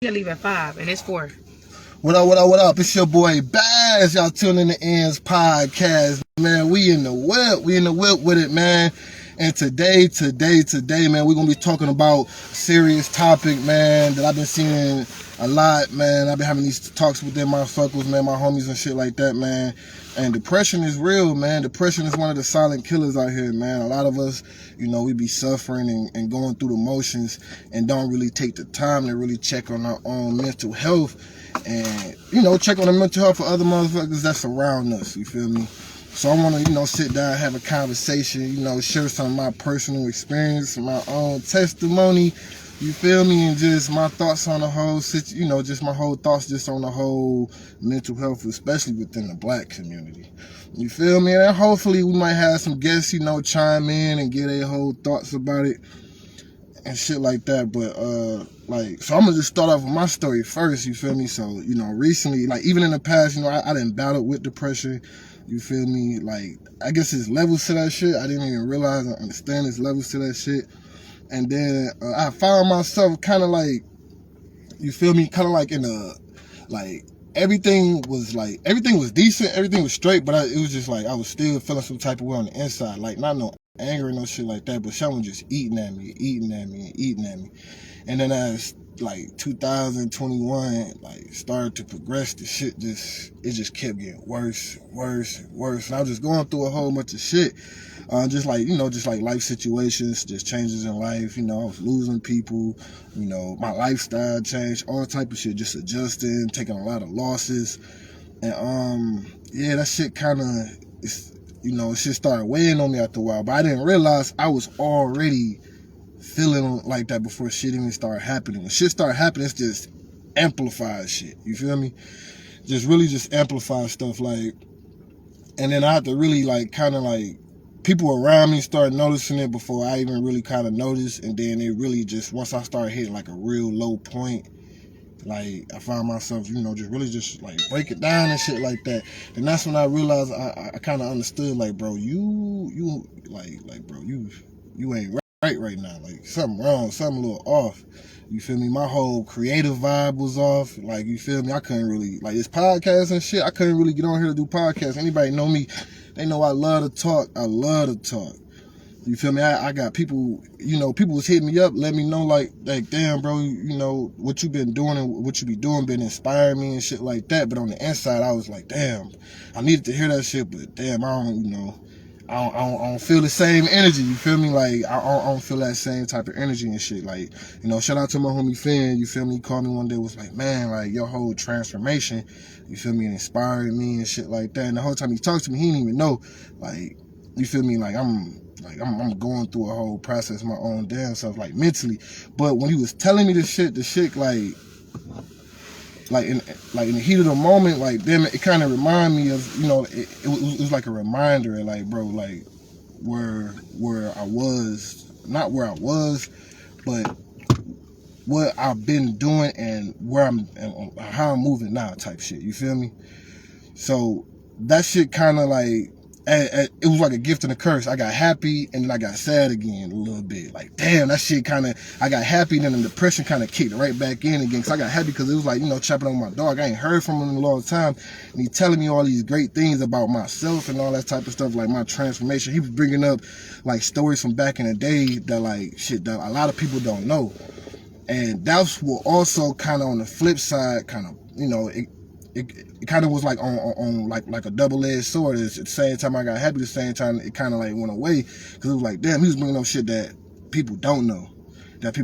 You gotta leave at 5, and it's 4. What up, what up, what up? It's your boy Bazz. Y'all tuning in the Ends Podcast. Man, we in the whip. We in the whip with it, man. And today, man, we're going to be talking about a serious topic, man, that I've been seeing a lot, man. I've been having these talks within my circles, man, my homies and shit like that, man. And depression is real, man. Depression is one of the silent killers out here, man. A lot of us, we be suffering and going through the motions and don't really take the time to really check on our own mental health and, check on the mental health for other motherfuckers that's around us, you feel me? So I want to, sit down, have a conversation, share some of my personal experience, my own testimony, you feel me, and just my thoughts on the whole, just my whole thoughts just on the whole mental health, especially within the black community. You feel me? And hopefully we might have some guests, chime in and get their whole thoughts about it and shit like that. But so I'm gonna just start off with my story first, you feel me? So, recently, even in the past, I didn't battle with depression. You feel me? I guess there's levels to that shit. I didn't even realize or understand there's levels to that shit. And then I found myself kind of you feel me? Kind of in a, everything was decent, everything was straight, but it was just I was still feeling some type of way on the inside. Not no anger and no shit like that, but someone just eating at me. And then as 2021 started to progress, the shit just kept getting worse. And I was just going through a whole bunch of shit. Just life situations, just changes in life. I was losing people. My lifestyle changed, all type of shit, just adjusting, taking a lot of losses. And that shit kind of, shit started weighing on me after a while. But I didn't realize I was already feeling like that before shit even started happening. When shit started happening, it's just amplifies shit. You feel me? Just amplifies stuff. And then I had to really people around me started noticing it before I even really kind of noticed. And then it really just, once I started hitting a real low point, I found myself, just break it down and shit like that. And that's when I realized I kind of understood, bro, you ain't right now. Something wrong, something a little off. You feel me? My whole creative vibe was off. You feel me? I couldn't really, it's podcasts and shit. I couldn't really get on here to do podcasts. Anybody know me, they know I love to talk. You feel me? I got people, people was hitting me up, let me know damn, bro, what you been doing and what you be doing been inspiring me and shit like that. But on the inside, I was like, damn, I needed to hear that shit, but damn, I don't feel the same energy. You feel me? I don't feel that same type of energy and shit. Shout out to my homie Finn. You feel me? He called me one day, was like, man, your whole transformation, you feel me, it inspired me and shit like that. And the whole time he talked to me, he didn't even know, you feel me? I'm going through a whole process my own damn self, mentally. But when he was telling me the shit, in the heat of the moment, damn, it kind of reminded me of, it was like a reminder, bro, where I was, not where I was, but what I've been doing and where and how I'm moving now type shit, you feel me? So that shit kind of it was like a gift and a curse. I got happy and then I got sad again a little bit. Damn, that shit kind of, I got happy and then the depression kind of kicked right back in again. Cause I got happy because it was chopping on my dog. I ain't heard from him in a long time. And he telling me all these great things about myself and all that type of stuff, my transformation. He was bringing up stories from back in the day that shit that a lot of people don't know. And that's what also kind of on the flip side, kind of, it kind of was on a double-edged sword. At the same time I got happy, at the same time it kind of went away, because it was damn, he was bringing up shit that people don't know. That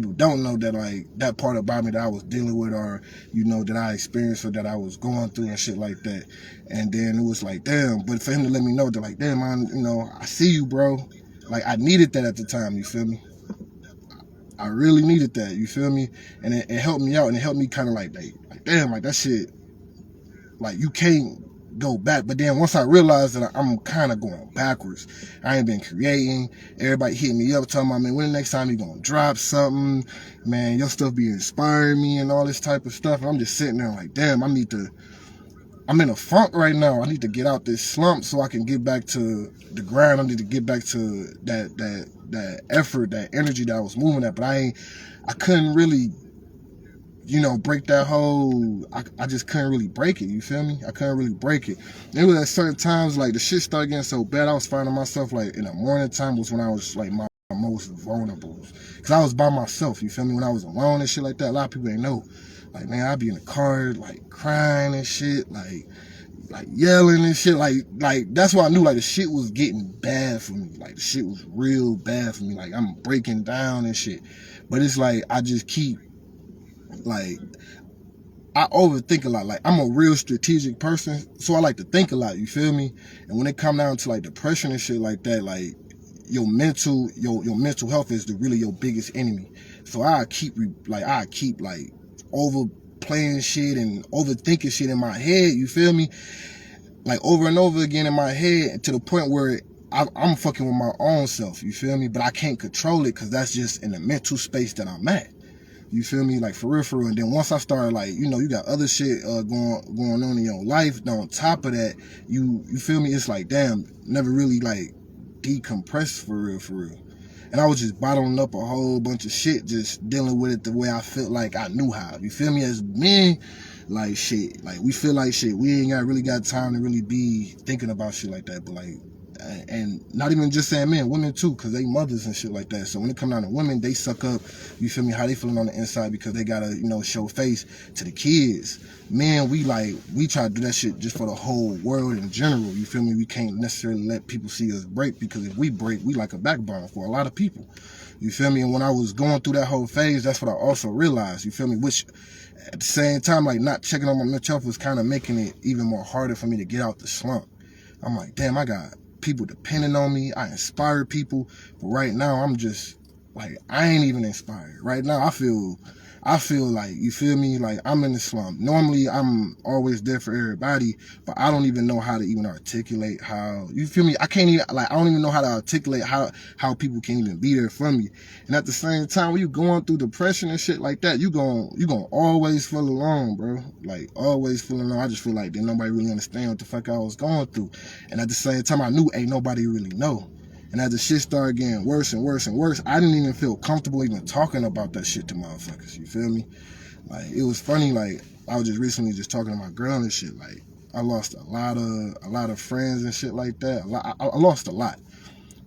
that part about me that I was dealing with, or that I experienced, or that I was going through and shit like that. And then it was damn, but for him to let me know that damn, man, I see you, bro. I needed that at the time, you feel me? I really needed that, you feel me? And it helped me out, and it helped me kind of damn, that shit, you can't go back. But then once I realized that I'm kind of going backwards, I ain't been creating. Everybody hitting me up talking about, man, when the next time you gonna drop something? Man, your stuff be inspiring me and all this type of stuff. And I'm just sitting there damn, I'm in a funk right now. I need to get out this slump so I can get back to the grind. I need to get back to that effort, that energy that I was moving at. But I couldn't really you know, break that whole, I just couldn't really break it, you feel me? I couldn't really break it. It was at certain times, like, the shit started getting so bad, I was finding myself, like, in the morning time was when I was, like, my most vulnerable. Because I was by myself, you feel me? When I was alone and shit like that, a lot of people ain't know. Like, man, I'd be in the car, like, crying and shit, like yelling and shit, like that's why I knew, like, the shit was getting bad for me. Like, the shit was real bad for me. Like, I'm breaking down and shit. But it's like, I just keep, like, I overthink a lot. Like, I'm a real strategic person, so I like to think a lot, you feel me? And when it come down to, like, depression and shit like that, like, your mental health is really your biggest enemy. So I keep overplaying shit and overthinking shit in my head, you feel me? Like, over and over again in my head, to the point where I'm fucking with my own self, you feel me? But I can't control it, because that's just in the mental space that I'm at. You feel me? Like, for real, for real. And then once I started, like, you know, you got other shit going on in your life. Then on top of that, you feel me? It's like, damn, never really, like, decompressed for real, for real. And I was just bottling up a whole bunch of shit, just dealing with it the way I felt like I knew how. You feel me? As men, like, shit, like, we feel like shit. We ain't really got time to really be thinking about shit like that. But, like, and not even just saying men, women too, because they mothers and shit like that. So when it come down to women, they suck up, you feel me, how they feeling on the inside, because they gotta, you know, show face to the kids. Men, we try to do that shit just for the whole world in general, you feel me? We can't necessarily let people see us break, because if we break, we like a backbone for a lot of people, you feel me? And when I was going through that whole phase, that's what I also realized, you feel me? Which, at the same time, like, not checking on my mental health was kind of making it even more harder for me to get out the slump. I'm like, damn, I got people depending on me. I inspire people. But right now, I'm just, like, I ain't even inspired. Right now, I feel like, you feel me? Like, I'm in the slump. Normally, I'm always there for everybody, but I don't even know how to even articulate how, you feel me? I can't even, like, I don't even know how to articulate how people can even be there for me. And at the same time, when you going through depression and shit like that, you gonna always feel alone, bro. Like, always feel alone. I just feel like didn't nobody really understand what the fuck I was going through. And at the same time, I knew ain't nobody really know. And as the shit started getting worse and worse and worse, I didn't even feel comfortable even talking about that shit to motherfuckers. You feel me? Like, it was funny. Like, I was just recently just talking to my girl and shit. Like, I lost a lot of friends and shit like that. I lost a lot,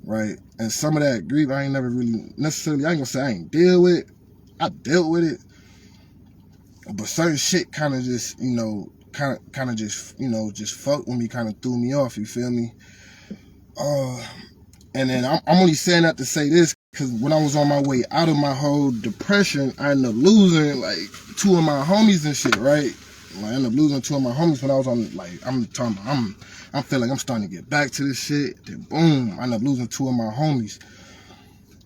right? And some of that grief, I ain't never really necessarily, I ain't gonna say I ain't deal with it. I dealt with it. But certain shit kind of just, you know, kind of just, you know, just fucked with me, kind of threw me off. You feel me? And then I'm only saying that to say this, because when I was on my way out of my whole depression, I ended up losing, like, 2 of my homies and shit, right? Like, I ended up losing 2 of my homies when I was on, like, I'm feeling like I'm starting to get back to this shit. Then boom, I ended up losing 2 of my homies.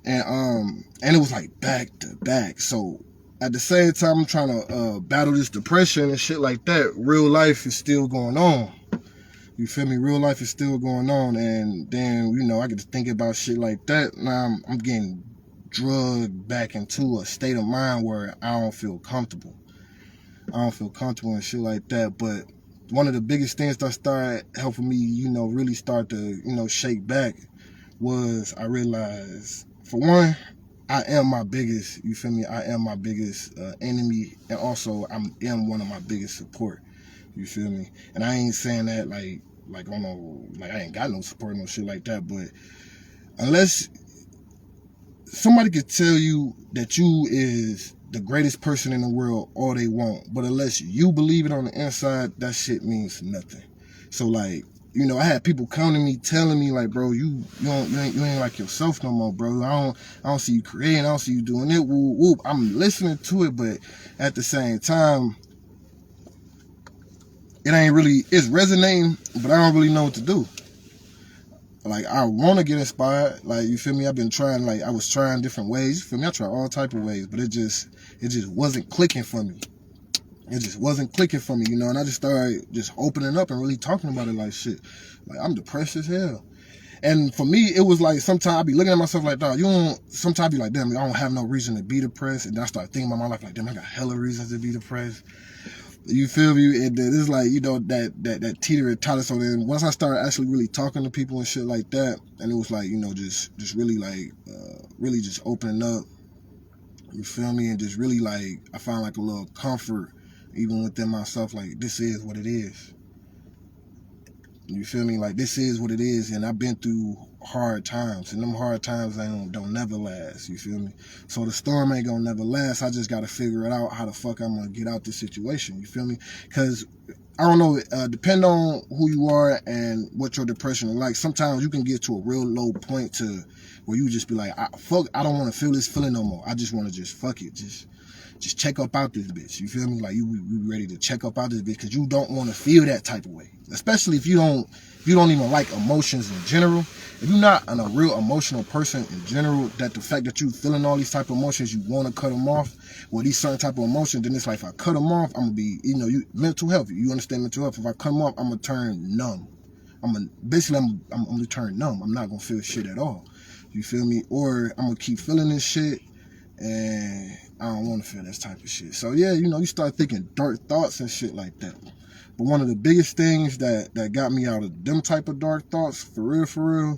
And it was like back to back. So at the same time I'm trying to battle this depression and shit like that, real life is still going on. You feel me? Real life is still going on. And then, you know, I get to think about shit like that. Now I'm getting drugged back into a state of mind where I don't feel comfortable. I don't feel comfortable and shit like that. But one of the biggest things that started helping me, you know, really start to, you know, shake back was I realized, for one, I am my biggest, you feel me? I am my biggest enemy. And also, I am one of my biggest support. You feel me? And I ain't saying that like on no, like, I ain't got no support, no shit like that. But unless somebody could tell you that you is the greatest person in the world all they want, but unless you believe it on the inside, that shit means nothing. So, like, you know, I had people come to me telling me, like, bro, you ain't like yourself no more, bro. I don't see you creating, I don't see you doing it. Whoop, whoop. I'm listening to it, but at the same time, it ain't really, it's resonating, but I don't really know what to do. Like, I want to get inspired. Like, you feel me? I've been trying, like, I was trying different ways. You feel me? I tried all type of ways, but it just wasn't clicking for me. It just wasn't clicking for me, you know? And I just started just opening up and really talking about it like shit. Like, I'm depressed as hell. And for me, it was like, sometimes I'd be looking at myself like, dog, sometimes I'd be like, damn, I don't have no reason to be depressed. And then I start thinking about my life like, damn, I got hella reasons to be depressed. You feel me? And then it's like, you know, that teeter and totter. So then once I started actually really talking to people and shit like that, and it was like, you know, just really like, really just opening up, You feel me? And just really like, I find like a little comfort even within myself. Like, this is what it is. You feel me? Like, this is what it is. And I've been through hard times, and them hard times don't never last. You feel me? So the storm ain't gonna never last. I just gotta figure it out how the fuck I'm gonna get out this situation. You feel me? Because I don't know, depend on who you are and what your depression is like. Sometimes you can get to a real low point to where you just be like, I don't want to feel this feeling no more. I just want to just fuck it. Just check up out this bitch. You feel me? Like, you ready to check up out this bitch because you don't want to feel that type of way. Especially if you don't even like emotions in general. If you're not a real emotional person in general, that the fact that you feeling all these type of emotions, you want to cut them off. Well, these certain type of emotions, then it's like, if I cut them off, I'm gonna be, mental health. You understand mental health? If I cut them off, I'm gonna turn numb. I'm gonna turn numb. I'm not gonna feel shit at all. You feel me? Or I'm gonna keep feeling this shit, and I don't want to feel this type of shit. So yeah, you start thinking dark thoughts and shit like that. But one of the biggest things that got me out of them type of dark thoughts, for real,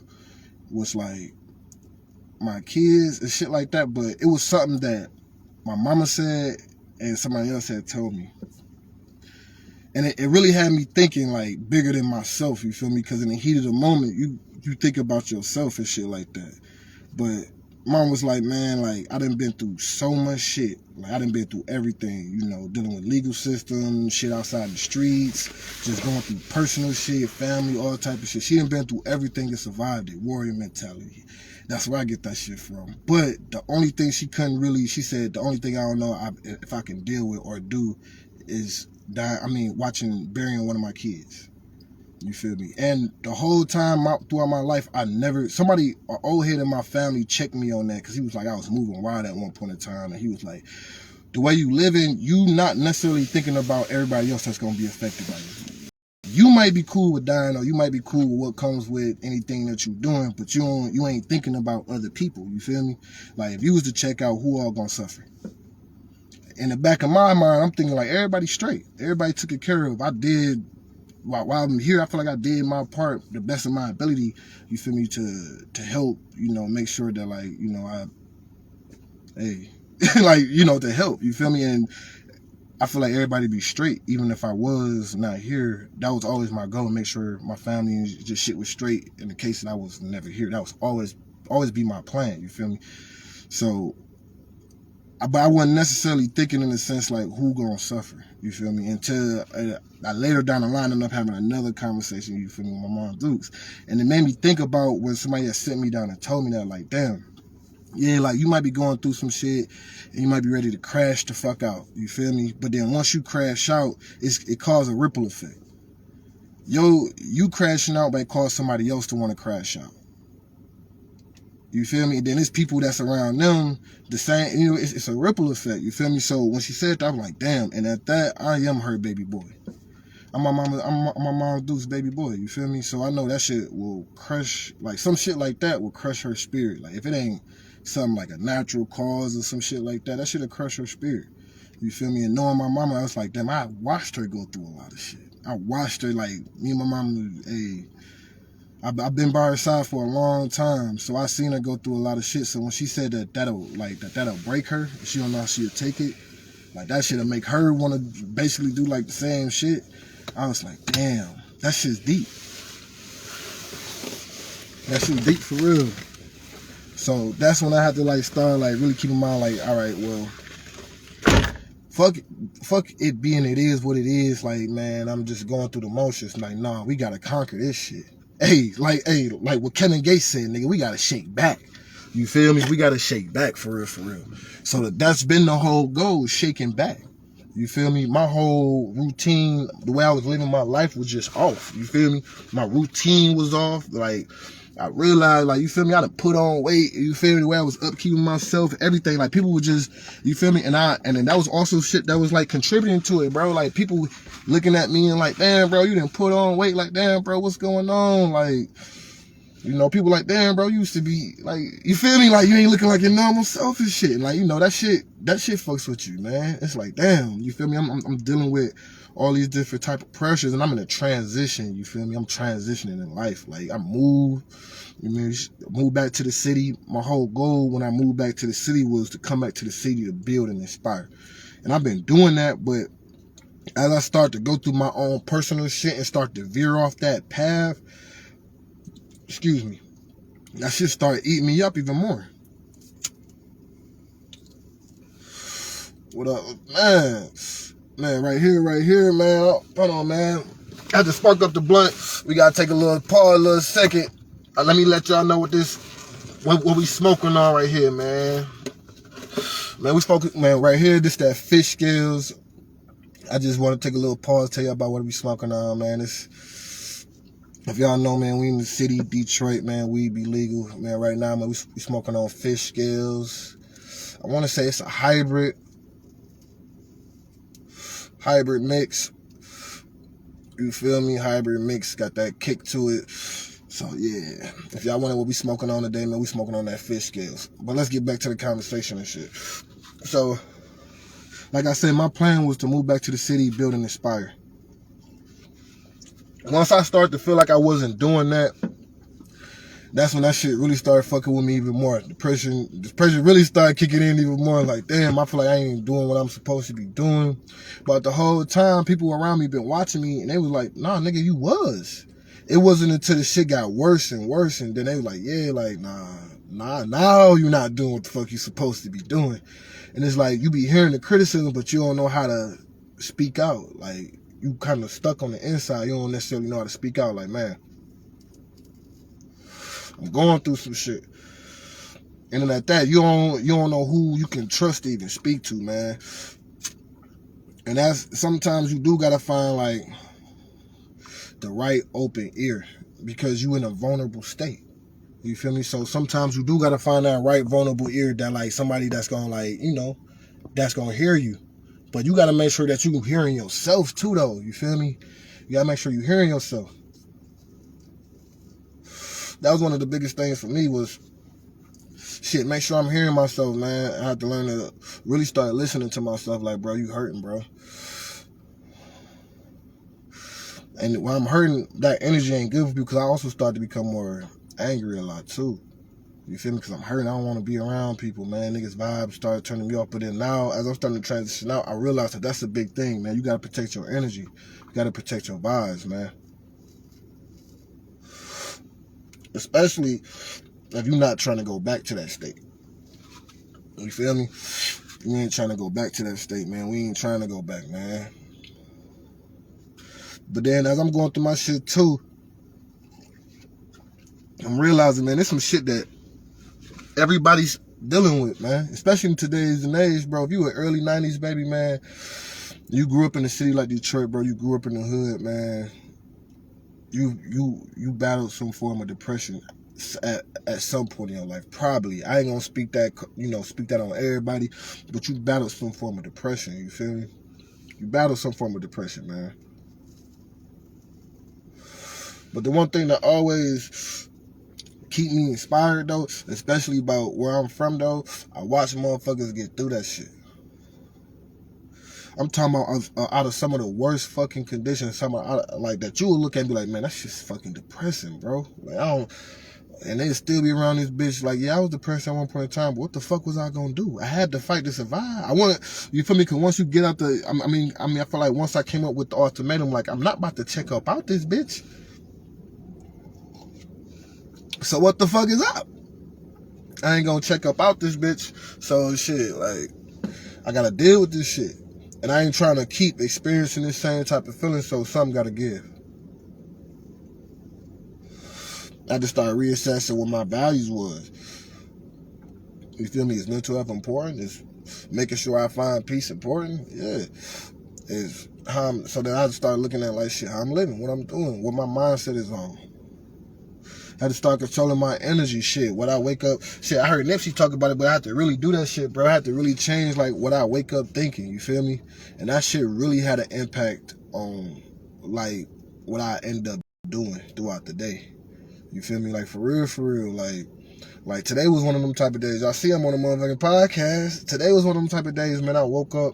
was like my kids and shit like that. But it was something that my mama said and somebody else had told me. And it really had me thinking like bigger than myself, you feel me? Because in the heat of the moment, you think about yourself and shit like that. But mom was like, man, like, I done been through so much shit. Like, I done been through everything, dealing with legal system, shit outside the streets, just going through personal shit, family, all type of shit. She done been through everything and survived it. Warrior mentality. That's where I get that shit from. But the only thing she said, the only thing I don't know if I can deal with or do is burying one of my kids. You feel me? And the whole time throughout my life, an old head in my family checked me on that, because he was like, I was moving wild at one point in time, and he was like, the way you living, you not necessarily thinking about everybody else that's going to be affected by you. You might be cool with dying, or you might be cool with what comes with anything that you're doing, but you ain't thinking about other people. You feel me? Like, if you was to check out who all going to suffer. In the back of my mind, I'm thinking like, everybody's straight. Everybody took it care of. While I'm here, I feel like I did my part the best of my ability, you feel me, to help, make sure that, like, to help, you feel me? And I feel like everybody be straight, even if I was not here. That was always my goal, make sure my family and just shit was straight in the case that I was never here. That was always be my plan, you feel me? So, but I wasn't necessarily thinking in the sense like who gonna suffer, you feel me? Until I later down the line ended up having another conversation, you feel me, with my mom Dukes. And it made me think about when somebody had sent me down and told me that, like, damn, yeah, like, you might be going through some shit and you might be ready to crash the fuck out, you feel me? But then once you crash out, it causes a ripple effect. You crashing out might cause somebody else to want to crash out. You feel me? Then it's people that's around them, the same, it's a ripple effect, you feel me? So when she said that, I was like, damn. And at that, I am her baby boy. I'm my mom Duke's baby boy, you feel me? So I know that shit will crush, like, some shit like that will crush her spirit. Like, if it ain't something like a natural cause or some shit like that, that shit'll crush her spirit. You feel me? And knowing my mama, I was like, damn, I watched her go through a lot of shit. I watched her, like, me and my mama, I've been by her side for a long time, so I seen her go through a lot of shit. So when she said that'll break her, she don't know how she'll take it, like, that shit'll make her want to basically do like the same shit. I was like, damn, that shit's deep. That shit's deep for real. So that's when I had to, like, start, like, really keep in mind, like, all right, well, fuck it being it is what it is. Like, man, I'm just going through the motions. Like, nah, we gotta conquer this shit. Hey, like what Kevin Gates said, nigga, we gotta shake back. You feel me? We gotta shake back for real. So that's been the whole goal, shaking back. You feel me? My whole routine, the way I was living my life was just off. You feel me? My routine was off. Like, I realized, like, you feel me? I done put on weight. You feel me? The way I was upkeeping myself, everything. Like, people would just, you feel me? And then that was also shit that was, like, contributing to it, bro. Like, people looking at me and like, damn, bro, you didn't put on weight. Like, damn, bro, what's going on? Like, You know, people like, damn, bro, you used to be like, you feel me? Like, you ain't looking like your normal self and shit. And like, you know, that shit fucks with you, man. It's like, damn, you feel me? I'm dealing with all these different type of pressures, and I'm in a transition. You feel me? I'm transitioning in life. Like, I moved, moved back to the city. My whole goal when I moved back to the city was to come back to the city to build and inspire. And I've been doing that, but as I start to go through my own personal shit and start to veer off that path, excuse me, that shit started eating me up even more. What up, man? Man, right here, man. Oh, hold on, man. I just sparked up the blunt. We gotta take a little pause, a little second. Let me let y'all know what we smoking on right here, man. Man, we smoking, man, right here. This that fish scales. I just want to take a little pause, tell you about what we smoking on, man. If y'all know, man, we in the city, Detroit, man, weed be legal. Man, right now, man, we smoking on fish scales. I want to say it's a hybrid mix. You feel me? Hybrid mix, got that kick to it. So, yeah. If y'all wonder what we smoking on today, man, we smoking on that fish scales. But let's get back to the conversation and shit. So, like I said, my plan was to move back to the city, build and inspire. Once I started to feel like I wasn't doing that, that's when that shit really started fucking with me even more. Depression really started kicking in even more. Like, damn, I feel like I ain't doing what I'm supposed to be doing. But the whole time, people around me been watching me, and they was like, nah, nigga, you was. It wasn't until the shit got worse and worse, and then they was like, yeah, like, nah, now you're not doing what the fuck you supposed to be doing. And it's like, you be hearing the criticism, but you don't know how to speak out. Like, you kind of stuck on the inside. You don't necessarily know how to speak out. Like, man, I'm going through some shit. And then at that, you don't know who you can trust to even speak to, man. And that's, sometimes you do gotta find like the right open ear, because you in a vulnerable state. You feel me? So sometimes you do gotta find that right vulnerable ear, that like somebody that's gonna, like, you know, that's gonna hear you. But you gotta make sure that you hearing yourself too, though. You feel me? You gotta make sure you hearing yourself. That was one of the biggest things for me, was shit, make sure I'm hearing myself, man. I had to learn to really start listening to myself. Like, bro, you hurting, bro. And when I'm hurting, that energy ain't good for you, because I also start to become more angry a lot too. You feel me? Because I'm hurting. I don't want to be around people, man. Niggas' vibes started turning me off. But then now, as I'm starting to transition out, I realize that that's a big thing, man. You got to protect your energy. You got to protect your vibes, man. Especially if you're not trying to go back to that state. You feel me? You ain't trying to go back to that state, man. We ain't trying to go back, man. But then as I'm going through my shit too, I'm realizing, man, there's some shit that everybody's dealing with, man. Especially in today's age, bro. If you were early 90s, baby, man, you grew up in a city like Detroit, bro. You grew up in the hood, man. You battled some form of depression at some point in your life, probably. I ain't gonna speak that on everybody, but you battled some form of depression. You feel me? You battled some form of depression, man. But the one thing that always keep me inspired, though, especially about where I'm from, though, I watch motherfuckers get through that shit. I'm talking about out of some of the worst fucking conditions, like that you will look at and be like, man, that's just fucking depressing, bro. Like, and they still be around this bitch like, yeah, I was depressed at one point in time, but what the fuck was I gonna do? I had to fight to survive. You feel me? Because once you get out I feel like once I came up with the ultimatum, like, I'm not about to check up out this bitch. So what the fuck is up? I ain't gonna check up out this bitch. So shit, like, I gotta deal with this shit. And I ain't trying to keep experiencing this same type of feeling, so something gotta give. I just started reassessing what my values was. You feel me? Is mental health important? Is making sure I find peace important? Yeah. So then I just started looking at, like, shit, how I'm living, what I'm doing, what my mindset is on. I had to start controlling my energy, shit. What I wake up, shit, I heard Nipsey talk about it, but I had to really do that shit, bro. I had to really change, like, what I wake up thinking, you feel me? And that shit really had an impact on, like, what I end up doing throughout the day. You feel me? Like, for real. Like today was one of them type of days. Y'all see I'm on a motherfucking podcast. Today was one of them type of days, man. I woke up,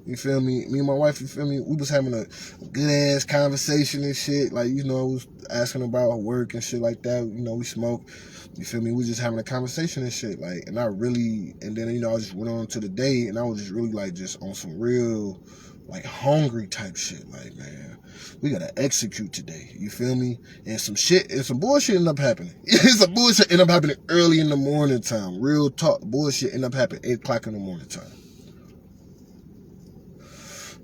you feel me? Me and my wife, you feel me? We was having a good ass conversation and shit. Like, you know, I was asking about work and shit like that. You know, we smoke. You feel me? We just having a conversation and shit. Like, and then, you know, I just went on to the day and I was just really like just on some real, like, hungry type shit. Like, man, we gotta execute today. You feel me? And some bullshit ended up happening. Some bullshit ended up happening early in the morning time. Real talk, bullshit ended up happening 8 o'clock in the morning time.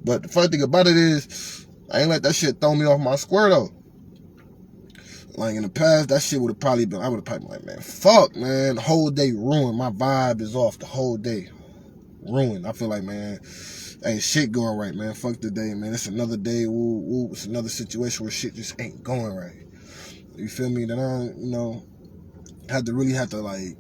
But the funny thing about it is, I ain't let that shit throw me off my square though. Like in the past, that shit would have probably been, I would have probably been like, man, fuck, man, the whole day ruined. My vibe is off the whole day. Ruined. I feel like, man, ain't shit going right, man. Fuck the day, man. It's another day. Woo. It's another situation where shit just ain't going right. You feel me? Then I, you know, have to like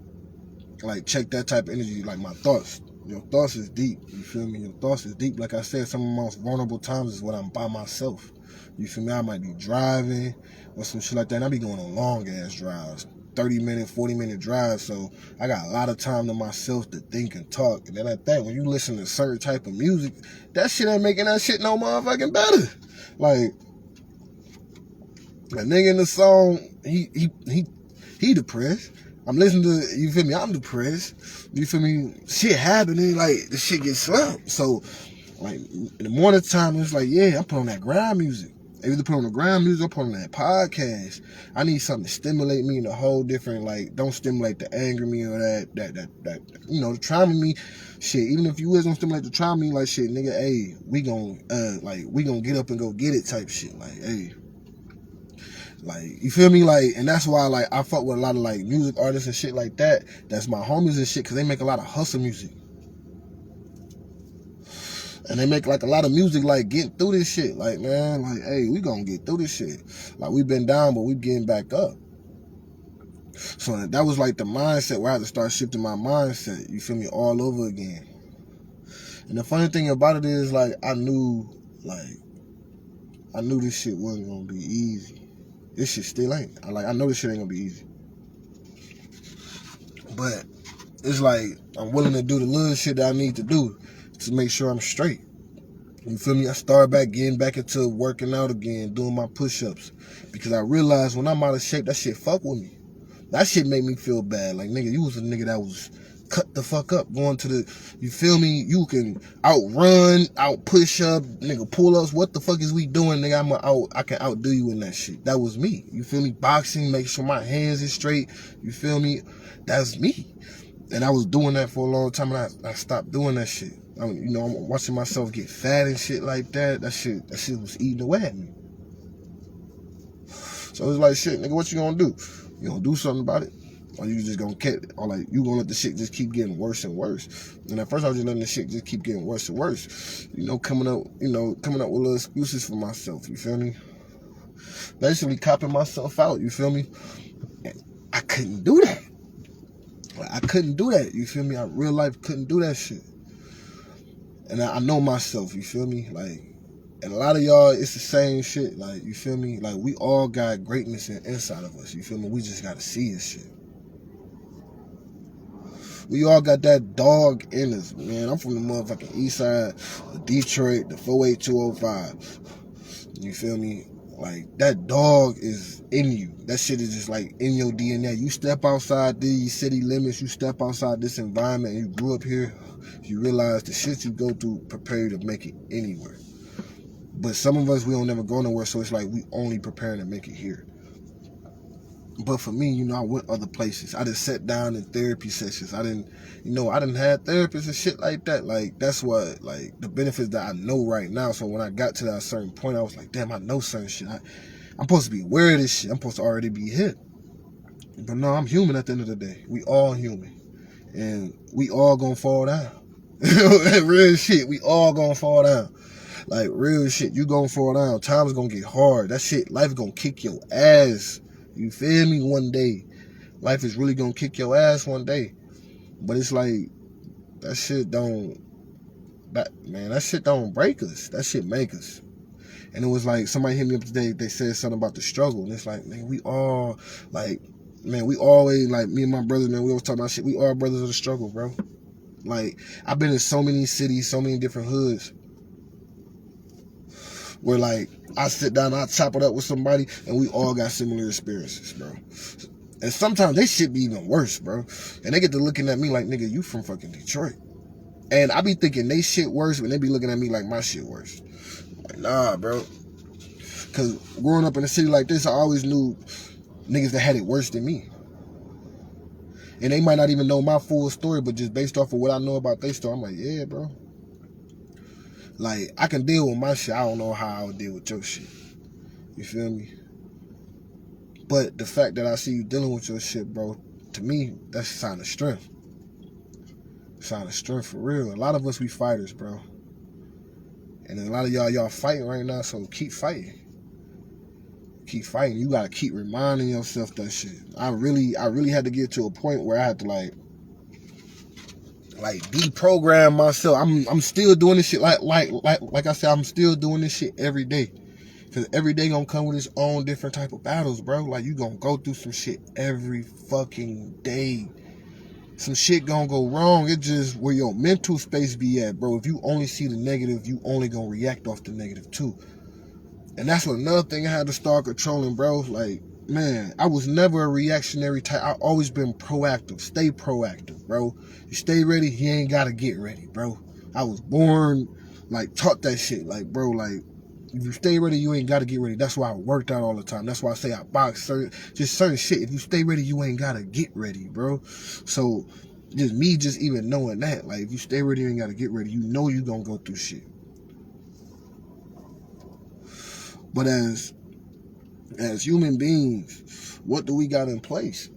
check that type of energy, like my thoughts. Your thoughts is deep. You feel me? Your thoughts is deep. Like I said, some of my most vulnerable times is when I'm by myself. You feel me? I might be driving or some shit like that. And I be going on long ass drives. 30-minute, 40-minute drive, so I got a lot of time to myself to think and talk. And then at that, when you listen to certain type of music, that shit ain't making that shit no motherfucking better. Like, a nigga in the song, he depressed. I'm listening to, you feel me, I'm depressed. You feel me? Shit happening, like, the shit gets slumped. So, like, in the morning time, it's like, yeah, I put on that grind music. I either put on the ground music or put on that podcast. I need something to stimulate me in a whole different, like, don't stimulate the anger me or that, you know, the trauma me. Shit, even if you was gonna stimulate the trauma me, like, shit, nigga, hey, we gonna get up and go get it type shit. Like, hey. Like, you feel me? Like, and that's why, like, I fuck with a lot of, like, music artists and shit like that. That's my homies and shit, because they make a lot of hustle music. And they make like a lot of music, like getting through this shit. Like, man, like, hey, we gonna get through this shit. Like, we've been down, but we getting back up. So that was like the mindset where I had to start shifting my mindset. You feel me? All over again. And the funny thing about it is, like, I knew this shit wasn't gonna be easy. This shit still ain't. I know this shit ain't gonna be easy. But it's like I'm willing to do the little shit that I need to do to make sure I'm straight. You feel me? I started getting back into working out again, doing my push-ups. Because I realized when I'm out of shape, that shit fuck with me. That shit made me feel bad. Like, nigga, you was a nigga that was cut the fuck up going to the, you feel me? You can outrun, out push up, nigga, pull ups. What the fuck is we doing, nigga? I can outdo you in that shit. That was me. You feel me? Boxing, make sure my hands is straight. You feel me? That's me. And I was doing that for a long time, and I stopped doing that shit. I'm watching myself get fat and shit like that. That shit was eating away at me. So it's like, shit, nigga, what you gonna do? You gonna do something about it? Or you just gonna or like, you gonna let the shit just keep getting worse and worse? And at first I was just letting the shit just keep getting worse and worse. Coming up with little excuses for myself, you feel me? Basically copping myself out, you feel me? And I couldn't do that. Like, I couldn't do that, you feel me? I real life couldn't do that shit. And I know myself, you feel me? Like, and a lot of y'all, it's the same shit. Like, you feel me? Like, we all got greatness inside of us, you feel me? We just gotta see this shit. We all got that dog in us, man. I'm from the motherfucking east side of Detroit, the 48205. You feel me? Like, that dog is in you. That shit is just like in your DNA. You step outside these city limits, you step outside this environment, and you grew up here, you realize the shit you go through prepare you to make it anywhere. But some of us, we don't never go nowhere, so it's like we only preparing to make it here. But for me, I went other places. I just sat down in therapy sessions. I didn't have therapists and shit like that. Like, that's what, like, the benefits that I know right now. So when I got to that certain point, I was like, damn, I know certain shit. I'm supposed to be aware of this shit. I'm supposed to already be hit. But no, I'm human at the end of the day. We all human. And we all gonna fall down. Real shit, we all gonna fall down. Like, real shit, you gonna fall down. Time's gonna get hard. That shit, life gonna kick your ass. You feel me? One day. Life is really gonna kick your ass one day. But it's like, that shit don't break us. That shit make us. And it was like, somebody hit me up today, they said something about the struggle. And it's like, man, we all, like, man, we always, like, me and my brothers, man, we always talk about shit. We all brothers of the struggle, bro. Like, I've been in so many cities, so many different hoods, where, like, I sit down, I chop it up with somebody, and we all got similar experiences, bro. And sometimes they shit be even worse, bro. And they get to looking at me like, nigga, you from fucking Detroit. And I be thinking they shit worse, but they be looking at me like my shit worse. Like, nah, bro. Because growing up in a city like this, I always knew niggas that had it worse than me. And they might not even know my full story, but just based off of what I know about their story, I'm like, yeah, bro. Like, I can deal with my shit. I don't know how I would deal with your shit. You feel me? But the fact that I see you dealing with your shit, bro, to me, that's a sign of strength. Sign of strength for real. A lot of us, we fighters, bro. And a lot of y'all fighting right now, so keep fighting. Keep fighting. You gotta keep reminding yourself that shit. I really had to get to a point where I had to like deprogram myself. I'm still doing this shit like I said, I'm still doing this shit every day. Cause every day gonna come with its own different type of battles, bro. Like, you gonna go through some shit every fucking day. Some shit gonna go wrong. It's just where your mental space be at, bro. If you only see the negative, you only gonna react off the negative too. And that's another thing I had to start controlling, bro. Like, man, I was never a reactionary type. I always been proactive. Stay proactive, bro. You stay ready, you ain't gotta get ready, bro. I was born, like, taught that shit. Like, bro, like, if you stay ready, you ain't gotta get ready. That's why I worked out all the time. That's why I say I box, certain shit. If you stay ready, you ain't gotta get ready, bro. So, just me just even knowing that, like, if you stay ready, you ain't gotta get ready. You know you gonna go through shit. But as human beings, what do we got in place?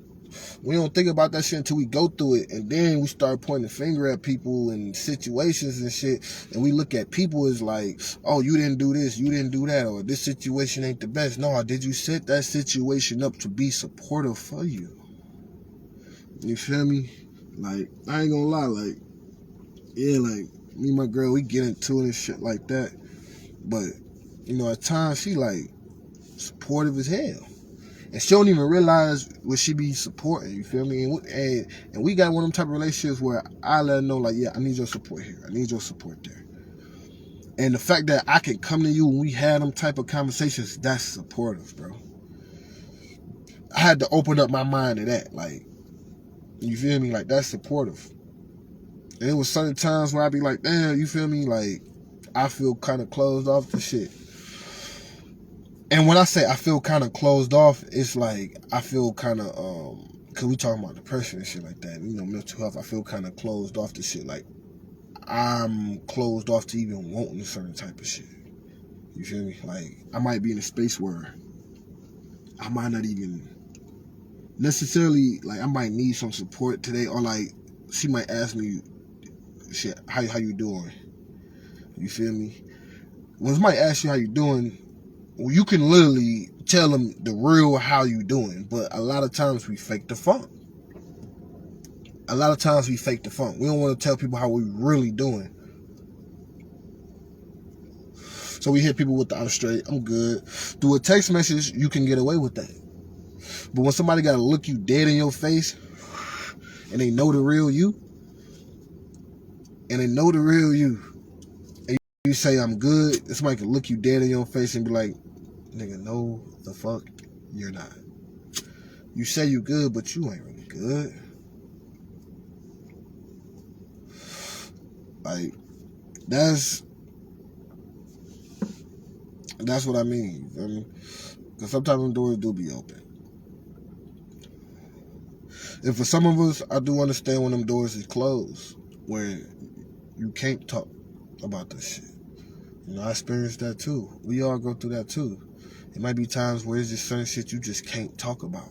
We don't think about that shit until we go through it, and then we start pointing the finger at people and situations and shit, and we look at people as like, oh, you didn't do this, you didn't do that, or this situation ain't the best. No, did you set that situation up to be supportive for you? You feel me? Like, I ain't gonna lie, like, yeah, like, me and my girl, we get into it and shit like that, but, you know, at times she, like, supportive as hell. And she don't even realize what she be supporting, you feel me? And we got one of them type of relationships where I let her know, like, yeah, I need your support here. I need your support there. And the fact that I can come to you when we had them type of conversations, that's supportive, bro. I had to open up my mind to that. Like, you feel me? Like, that's supportive. And it was certain times where I'd be like, damn, you feel me? Like, I feel kind of closed off to shit. And when I say I feel kind of closed off, it's like I feel kind of, because we talking about depression and shit like that, you know, mental health, I feel kind of closed off to shit. Like, I'm closed off to even wanting a certain type of shit. You feel me? Like, I might be in a space where I might not even necessarily, like, I might need some support today, or like, she might ask me, shit, how you doing? You feel me? When somebody asks you how you doing, well, you can literally tell them the real how you doing, but a lot of times we fake the funk. A lot of times we fake the funk. We don't want to tell people how we really doing. So we hit people with the I'm straight, I'm good. Through a text message, you can get away with that. But when somebody got to look you dead in your face, and they know the real you, and you say I'm good, somebody can look you dead in your face and be like, nigga, no, the fuck, you're not. You say you good, but you ain't really good. Like, that's what I mean. You feel me? Because sometimes them doors do be open. And for some of us, I do understand when them doors is closed, where you can't talk about this shit. You know, I experienced that too. We all go through that too. It might be times where it's just certain shit you just can't talk about.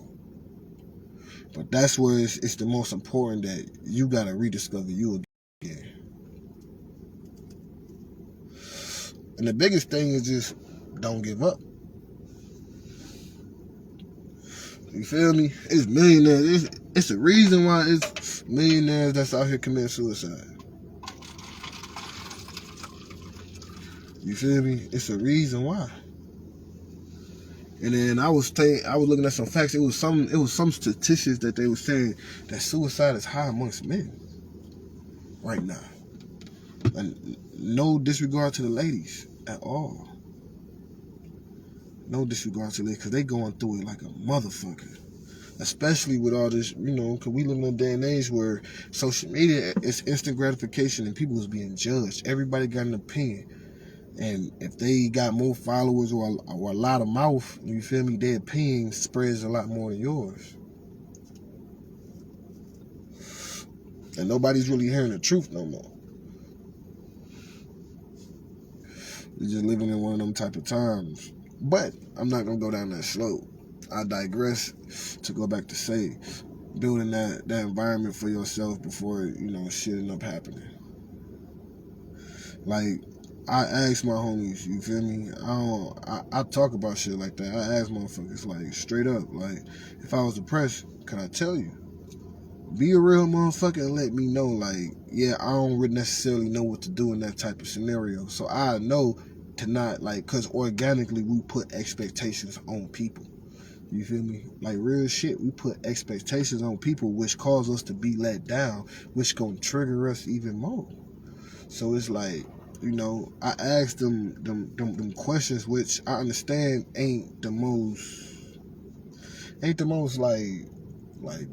But that's where it's the most important, that you gotta rediscover you again. And the biggest thing is just don't give up. You feel me? It's millionaires. It's a reason why it's millionaires that's out here committing suicide. You feel me? It's a reason why. And then I was looking at some facts. It was some statistics that they were saying that suicide is high amongst men right now. And no disregard to the ladies at all. No disregard to the ladies, because they going through it like a motherfucker. Especially with all this, because we live in a day and age where social media is instant gratification and people is being judged. Everybody got an opinion. And if they got more followers or a lot of mouth, you feel me, their opinion spreads a lot more than yours. And nobody's really hearing the truth no more. We're just living in one of them type of times. But I'm not going to go down that slope. I digress to go back to say, building that environment for yourself before, shit end up happening. Like, I ask my homies, you feel me? I talk about shit like that. I ask motherfuckers, like, straight up, like, if I was depressed, can I tell you? Be a real motherfucker and let me know, like, yeah, I don't really necessarily know what to do in that type of scenario. So I know to not, like, because organically we put expectations on people. You feel me? Like, real shit, we put expectations on people which cause us to be let down, which gonna trigger us even more. So it's like, I asked them questions which I understand ain't the most like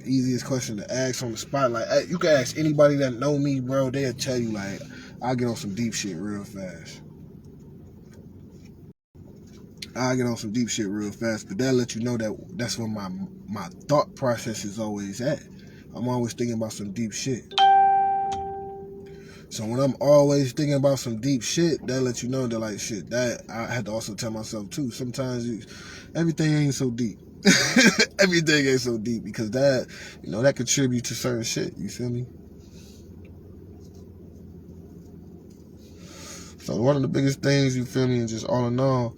easiest question to ask on the spot. Like, you can ask anybody that know me, bro, they'll tell you, like, I get on some deep shit real fast. But that'll let you know that that's where my thought process is always at. I'm always thinking about some deep shit. So when I'm always thinking about some deep shit, that lets you know that, like, shit, that I had to also tell myself too. Sometimes everything ain't so deep. Everything ain't so deep, because that, that contributes to certain shit. You feel me? So one of the biggest things, you feel me, and just all in all,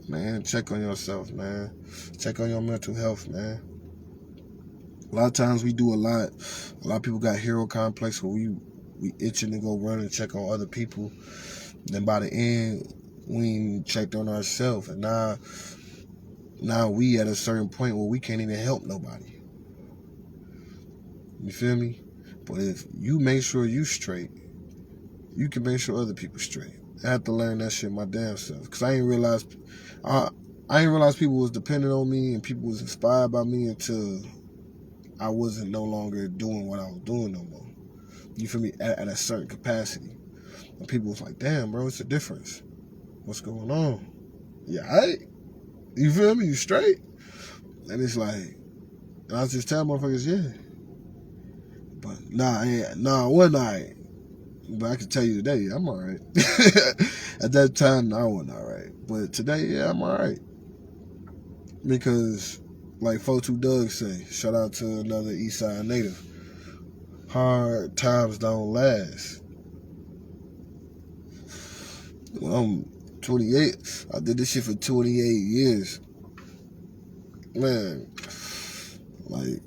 man, check on yourself, man. Check on your mental health, man. A lot of times we do a lot. A lot of people got hero complex where we itching to go run and check on other people. Then by the end, we ain't checked on ourselves. And now we at a certain point where we can't even help nobody. You feel me? But if you make sure you straight, you can make sure other people straight. I had to learn that shit my damn self. Because I ain't realized people was dependent on me and people was inspired by me until I wasn't no longer doing what I was doing no more. You feel me? At a certain capacity. And people was like, damn, bro, it's a difference. What's going on? Yeah, right? You feel me? You straight? And it's like, and I was just telling motherfuckers, yeah. But nah, one night. But I can tell you today, I'm alright. At that time, I wasn't alright. But today, yeah, I'm alright. Because, like 42 Doug say, shout out to another Eastside native, hard times don't last. When I'm 28, I did this shit for 28 years. Man, like,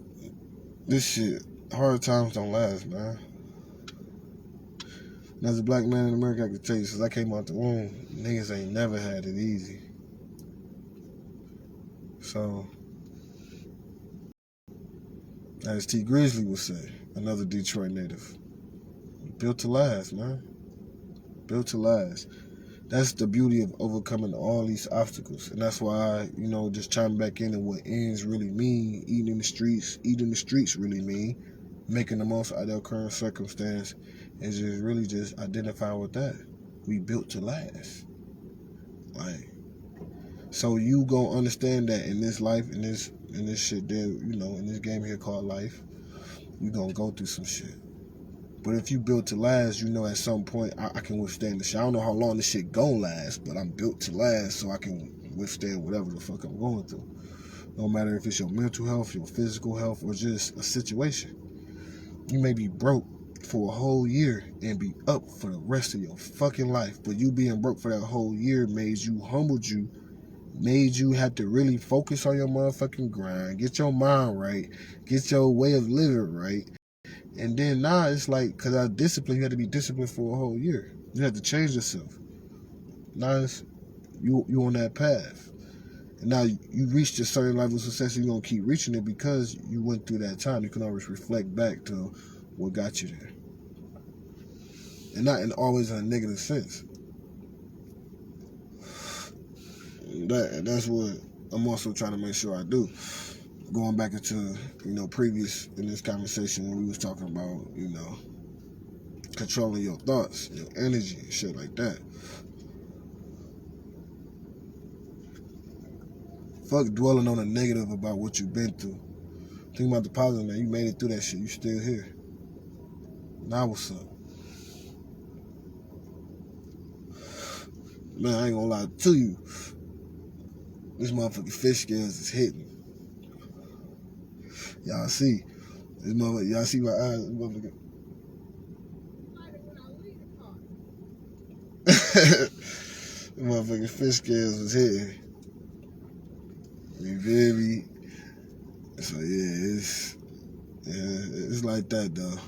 this shit, hard times don't last, man. And as a black man in America, I can tell you, since I came out the womb, niggas ain't never had it easy. So, as T Grizzly would say, another Detroit native, built to last, man. Built to last. That's the beauty of overcoming all these obstacles. And that's why, just chiming back in and what ends really mean, eating in the streets really mean, making the most out of their current circumstance, is just really just identifying with that. We built to last. Like, so you gonna understand that in this life, in this shit there, in this game here called life, you gonna go through some shit. But if you built to last, at some point I can withstand the shit. I don't know how long this shit gonna last, but I'm built to last so I can withstand whatever the fuck I'm going through. No matter if it's your mental health, your physical health, or just a situation. You may be broke for a whole year and be up for the rest of your fucking life, but you being broke for that whole year humbled you, made you have to really focus on your motherfucking grind, get your mind right, get your way of living right. And then now it's like, because I discipline, you had to be disciplined for a whole year. You had to change yourself. Now you on that path. And now you reached a certain level of success, and you're gonna keep reaching it because you went through that time. You can always reflect back to what got you there. And not in always in a negative sense. That's what I'm also trying to make sure I do. Going back into, previous in this conversation when we was talking about, controlling your thoughts, your energy, and shit like that. Fuck dwelling on the negative about what you've been through. Think about the positive, man. You made it through that shit. You still here. Now what's up? Man, I ain't gonna lie to you. This motherfucking fish scales is hitting. Y'all see. Y'all see my eyes? Motherfucking fish scales was hitting. You feel me? So yeah, it's like that though.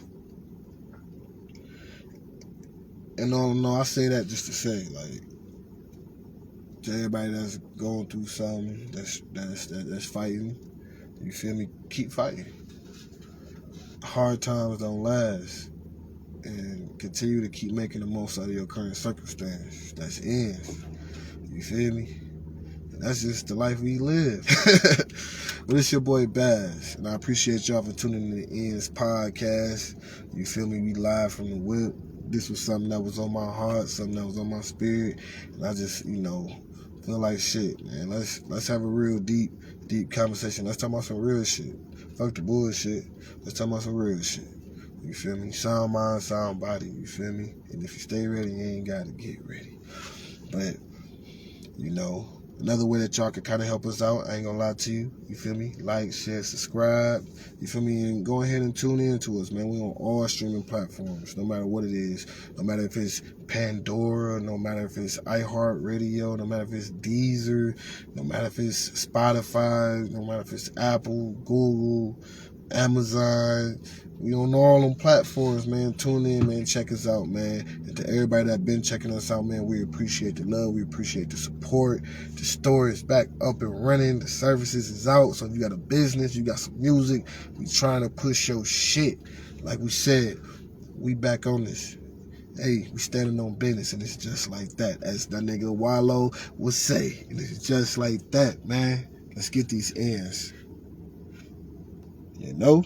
And no, I say that just to say, like, to everybody that's going through something, that's fighting, you feel me? Keep fighting. Hard times don't last, and continue to keep making the most out of your current circumstance. That's ends. You feel me? And that's just the life we live. But it's your boy Bazz, and I appreciate y'all for tuning in to the Ends podcast. You feel me? We live from the whip. This was something that was on my heart, something that was on my spirit, and I just, feel like shit, man. Let's have a real deep conversation. Let's talk about some real shit. Fuck the bullshit. Let's talk about some real shit. You feel me? Sound mind, sound body. You feel me? And if you stay ready, you ain't gotta get ready. But another way that y'all can kind of help us out, I ain't gonna lie to you. You feel me? Like, share, subscribe. You feel me? And go ahead and tune in to us, man. We on all streaming platforms, no matter what it is. No matter if it's Pandora, no matter if it's iHeartRadio, no matter if it's Deezer, no matter if it's Spotify, no matter if it's Apple, Google, Amazon. We on all them platforms, man. Tune in, man. Check us out, man. And to everybody that been checking us out, man, we appreciate the love. We appreciate the support. The store is back up and running. The services is out. So if you got a business, you got some music, we trying to push your shit. Like we said, we back on this. Hey, we standing on business, and it's just like that. As that nigga Wallow would say. And it's just like that, man. Let's get these ends. You know?